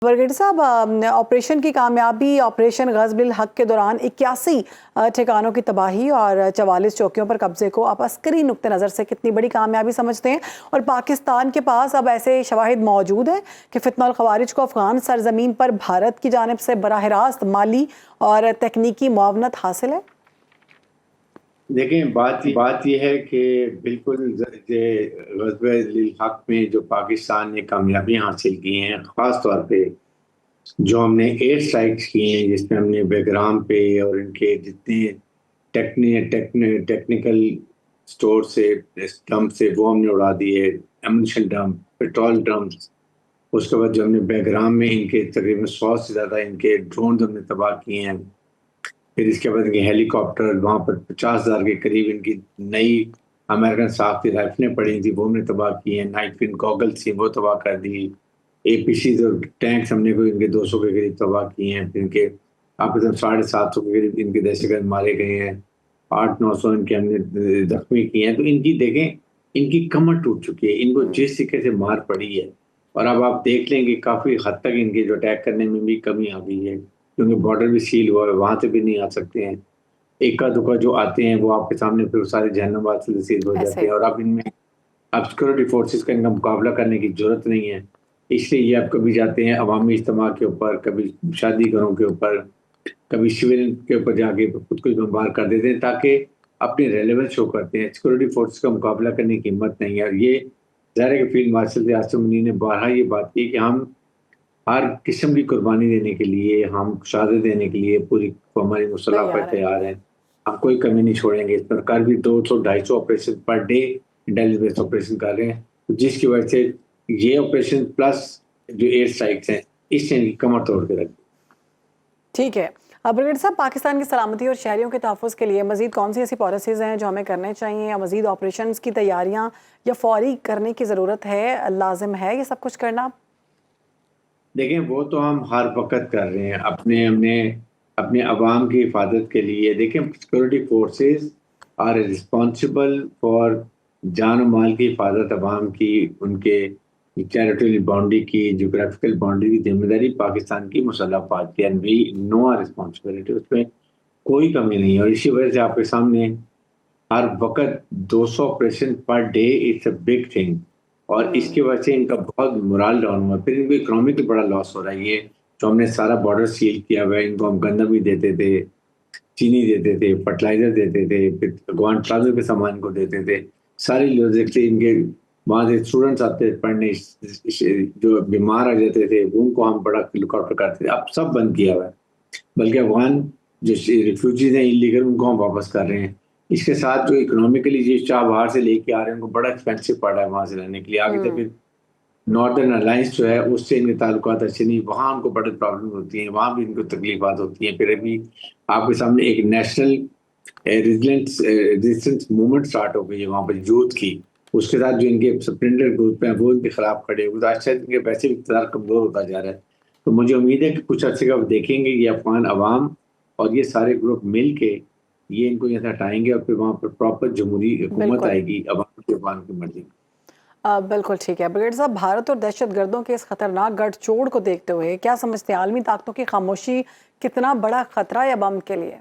वरगेटी साहब, ऑपरेशन की कामयाबी, ऑपरेशन ग़ज़्व-उल हक़ के दौरान 81 ठिकानों की तबाही और 44 चौकियों पर कब्जे को आप अस्करी नुक्ते नज़र से कितनी बड़ी कामयाबी समझते हैं? और पाकिस्तान के पास अब ऐसे शवाहिद मौजूद हैं कि फ़ितनल ख़वारिज को अफ़गान सरज़मीन पर भारत की जानिब से बराह रास्त माली और तकनीकी मुआवनत हासिल है? देखें, बात ये है कि बिल्कुल ग़ज़्व-ए हक़ में जो पाकिस्तान ने कामयाबियाँ हासिल की हैं, ख़ास तौर पे जो हमने एयर स्ट्राइक्स किए हैं, जिसमें हमने बेग्राम पे और इनके जितने टेक्निकल स्टोर से डंप से वो हमने उड़ा दिए, एमुनिशन डंप, पेट्रोल डंप्स। उसके बाद जो हमने बेग्राम में इनके तकरीबन 100 से ज़्यादा इनके ड्रोन हमने तबाह किए हैं। फिर इसके बाद इनके हेलीकॉप्टर, वहाँ पर 50,000 के करीब इनकी नई अमेरिकन साख्त राइफलें पड़ी थी, वो हमने तबाह की हैं। नाइट विन गॉगल्स थी, वो तबाह कर दी। एपीसी और टैंक्स हमने कोई इनके 200 के करीब तबाह किए हैं। फिर इनके आप 750 के करीब इनके दहशतगर्द मारे गए हैं। 800-900 इनके हमने जख्मी किए हैं। तो इनकी देखें, इनकी कमर टूट चुकी है, इनको जिस तरीके से मार पड़ी है। और अब आप देख लेंगे काफ़ी हद तक इनके जो अटैक करने में भी कमी आ गई है, क्योंकि बॉर्डर भी सील हुआ है, वहाँ से भी नहीं आ सकते हैं। इक्का दुक्का जो आते हैं वो आपके सामने फिर सारे जहन्नम से नसीब हो जाते ऐसे हैं। और अब इनमें अब सिक्योरिटी फोर्सेस का इनका मुकाबला करने की ज़रूरत नहीं है। इसलिए ये अब कभी जाते हैं अवामी इज्तिमा के ऊपर, कभी शादी घरों के ऊपर, कभी सिविल के ऊपर जाके खुद को बमबार कर देते हैं, ताकि अपनी रेलेवेंस शो करते हैं। सिक्योरिटी फोर्स का मुकाबला करने की हिम्मत नहीं है। और ये ज़ाहिर है कि फील्ड मार्शल आसिम मुनीर ने बारहा ये बात की कि हम हर किस्म की कुर्बानी देने के लिए, हम शहादत देने के लिए पूरी हमारी मुसल्लह पर तैयार है। तैयार हैं। हम कोई कमी नहीं छोड़ेंगे। इस पर कल भी 200-250 operation per day intelligence based operation कर रहे हैं, तो जिसकी वजह से ये ऑपरेशन प्लस जो एयर स्ट्राइक्स हैं, इससे इनकी कमर तोड़ के रख दी। ठीक है। वरगेटी साहब, पाकिस्तान की सलामती और शहरियों के तहफ़्फ़ुज़ के लिए मज़ीद कौन सी ऐसी पॉलिसीज़ हैं जो हमें करने चाहिए, या मज़ीद ऑपरेशंस की तैयारियाँ या फ़ौरी करने की ज़रूरत है, लाज़िम है ये सब कुछ करना? देखें, वो तो हम हर वक़्त कर रहे हैं अपने अवाम की हिफाजत के लिए। देखें, security forces are responsible for जान और माल की हिफाजत अवाम की, उनके टेरिटोरियल बाउंड्री की, ज्योग्राफिकल बाउंड्री की ज़िम्मेदारी पाकिस्तान की मुसल्लह अफ़वाज की, and we know our responsibility. उसमें कोई कमी नहीं है। और इसी वजह से आपके सामने हर वक़्त 200 operation per day, it's a big thing. और इसकी वजह से इनका बहुत मोरल डाउन हुआ। फिर इनको इकोनॉमिकली बड़ा लॉस हो रहा है। ये जो हमने सारा बॉर्डर सील किया हुआ है, इनको हम गंदम भी देते थे, चीनी देते थे, फर्टिलाइज़र देते थे, फिर अफ़गान ट्रांसफर के सामान को देते थे। सारी लॉजिस्टिक्स इनके, वहाँ से स्टूडेंट्स आते थे पढ़ने, जो बीमार आ जाते थे, उनको हम बड़ा लुक आफ्टर करते थे। अब सब बंद किया हुआ है। बल्कि अफ़गान जो रिफ्यूजीज़ हैं इल्लीगल, उनको हम वापस कर रहे हैं। इसके साथ जो इकोनॉमिकली जिस चाह बाहर से लेके आ रहे हैं, उनको बड़ा एक्सपेंसिव पड़ रहा है वहाँ से रहने के लिए। आगे तो हुँ। फिर नॉर्दर्न अलायंस जो है उससे इनके ताल्लुकात अच्छे नहीं, वहाँ उनको बड़ी प्रॉब्लम होती है, वहाँ भी इनको तकलीफात होती हैं। फिर अभी आपके सामने एक नेशनल रेजिस्टेंस मूवमेंट स्टार्ट हो गई है वहाँ पर यूथ की। उसके साथ जो इनके स्प्लेंडर ग्रुप हैं वो इनके खिलाफ खड़े हुए, तो आज शायद इनके वैसे भी इक़्तिदार कमज़ोर होता जा रहा है। तो मुझे उम्मीद है कि कुछ अर्से का देखेंगे ये अफ़गान अवाम और ये सारे ग्रुप मिल के ये इनको यहाँ से हटाएँगे, और फिर वहाँ पर प्रॉपर जमहूरी हुकूमत बिल्कुल। आएगी, अवाम की मर्ज़ी। बिल्कुल ठीक है। ब्रिगेडियर साहब, भारत और दहशतगर्दों के इस खतरनाक गठजोड़ को देखते हुए क्या समझते हैं, आलमी ताकतों की खामोशी कितना बड़ा खतरा है अब हम के लिए?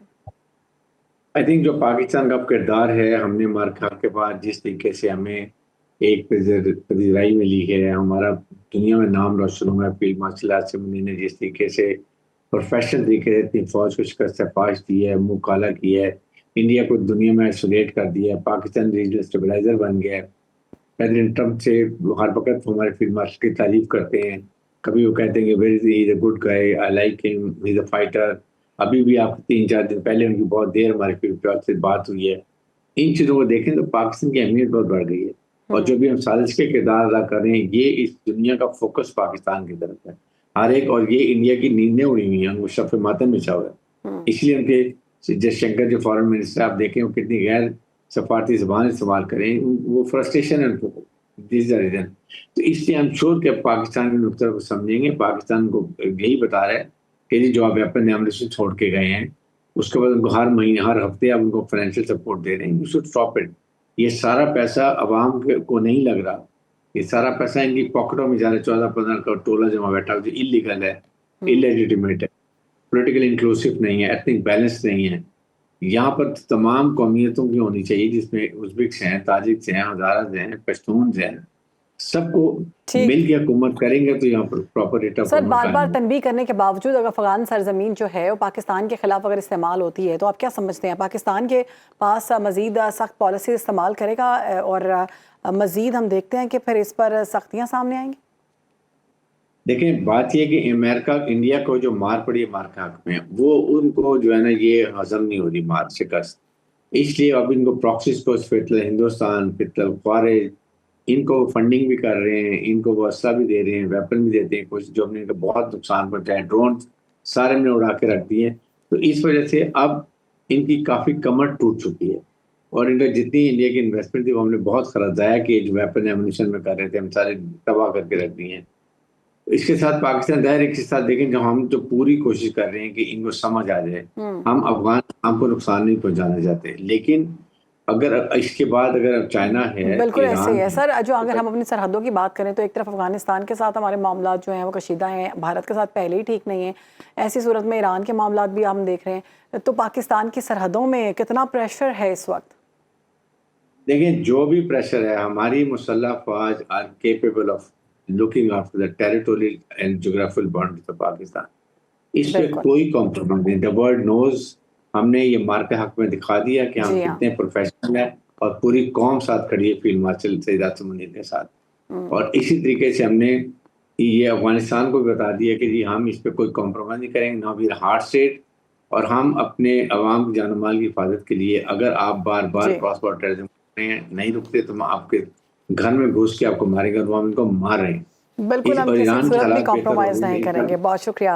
आई थिंक जो पाकिस्तान का किरदार है, हमने मार खा के बाद जिस तरीके से हमें एक पजीराई मिली है, हमारा दुनिया में नाम रोशन हुआ है। फील्ड मार्शल आसिम मुनीर ने जिस तरीके से प्रोफेशनल तरीके से अपनी फौज को शिकस्त पाश दी है, मुंह काला किया है, इंडिया को दुनिया में आइसोलेट कर दिया है, पाकिस्तान रीजनल स्टेबलाइजर बन गया है। प्रेसिडेंट ट्रंप से हर वक्त हमारे फील्ड मार्शल की तारीफ करते हैं। कभी वो कहते हैं कि very he is a good guy, I like him, he is a fighter. अभी भी आप 3-4 दिन पहले उनकी बहुत देर हमारे फील्ड मार्शल से बात हुई है। इन चीज़ों को देखें तो पाकिस्तान की अहमियत बहुत बढ़ गई है। और जो हुँ। भी हम साजिश के किरदार अदा कर रहे हैं, ये इस दुनिया का फोकस पाकिस्तान की तरफ है हर एक। और ये इंडिया की नींदें उड़ी हुई हैं, उनको शफ़े मातम बिछा हुआ है। हुँ। इसलिए उनके जयशंकर जो फॉरेन मिनिस्टर, आप देखें वो कितनी गैर सफारती ज़बान इस्तेमाल करें, वो फ्रस्ट्रेशन है उनको, दिस इज़ द रीज़न। तो इसलिए हम श्योर कि पाकिस्तान के नुकते को समझेंगे। पाकिस्तान को यही बता रहा है कि जी जो आप वेपन एमुनेशन छोड़ के गए हैं, उसके बाद उनको हर महीने, हर हफ्ते आप उनको फाइनेंशियल सपोर्ट दे रहे हैं, यू शुड स्टॉप इट। ये सारा पैसा अवाम को नहीं लग रहा, ये सारा पैसा इनकी पॉकेटों में जा रहा है। 14-15 करोड़ टोला जमा बैठा है जो इलीगल है, इलेजिटिमेट है, पॉलिटिकल इंक्लूसिव नहीं है, एथनिक बैलेंस नहीं है। यहाँ पर तमाम कौमियतों की होनी चाहिए, जिसमें उज़्बेक्स हैं, ताजिक्स हैं, हज़ारास हैं, पश्तून्स हैं, सबको ठीक। मिल के हुकूमत करेंगे तो यहाँ पर proper rate of sir, government बार बार कायम तनबीह करने के बावजूद अगर अफगान सरजमीन जो है वो पाकिस्तान के खिलाफ अगर इस्तेमाल होती है तो आप क्या समझते हैं पाकिस्तान के पास मजीद सख्त पॉलिसी इस्तेमाल करेगा और मजीद हम देखते हैं कि फिर इस पर सख्तियाँ सामने आएंगी? देखें, बात यह कि अमेरिका इंडिया को जो मार पड़ी है मार के हक में, वो उनको जो है ना ये हजम नहीं हो रही मार शिकस्त। इसलिए अब इनको प्रॉक्सीज को फिर हिंदुस्तान, फिर ख्वारिज, इनको फंडिंग भी कर रहे हैं, इनको वो असला भी दे रहे हैं, वेपन भी देते हैं कुछ, जो हमने इनको बहुत नुकसान पहुंचाए, ड्रोन सारे हमने उड़ा के रख दिए। तो इस वजह से अब इनकी काफ़ी कमर टूट चुकी है और इनका जितनी इंडिया की इन्वेस्टमेंट थी वो हमने बहुत खरा ज़ाया कि जो वेपन एमुनिशन में कर रहे थे हम सारे तबाह करके रख दिए हैं। इसके साथ पाकिस्तान दायरे के साथ देखें, जब हम जो पूरी कोशिश कर रहे हैं कि इनको समझ आ जाए, हम अफगान आवाम को नुकसान नहीं पहुंचाना चाहते, लेकिन अगर इसके बाद अगर चाइना है, बिल्कुल ऐसे ही ईरान है है, सर। जो अगर हम अपनी सरहदों की बात करें तो एक तरफ अफगानिस्तान के साथ हमारे मामला जो हैं वो कशीदा हैं, भारत के साथ पहले ही ठीक नहीं है, ऐसी सूरत में ईरान के मामला भी हम देख रहे हैं। तो पाकिस्तान की सरहदों में कितना प्रेशर है इस वक्त? देखें, जो भी प्रेशर है, हमारी मुसल्लह फौज are capable of looking after the territorial and geographical boundaries of Pakistan. इस पे बिल्कुल। कोई कॉम्प्रोमाइज नहीं। द वर्ल्ड नोज, हमने ये मार के हक में दिखा दिया कि हम जी हाँ। कितने प्रोफेशनल हैं और पूरी कौम साथ खड़ी है फील्ड मार्शल सईद आसिम मुनीर के साथ। और इसी तरीके से हमने ये अफगानिस्तान को बता दिया कि जी हम इस पे कोई कॉम्प्रोमाइज नहीं करेंगे, ना भी हार्ड स्टेट, और हम अपने अवाम की जान माल की हिफाजत के लिए अगर आप बार बार जी। क्रॉस बॉर्डर टेररिज्म नहीं रुकते तो हम आपके घर में घुस के आपको मारेंगे और वो हम इनको मार रहे हैं। बिल्कुल, हम और किसी ईरान के सूरत भी हालात बेहतर हो कॉम्प्रोमाइज़ गए नहीं हैं। करेंगे। बहुत शुक्रिया।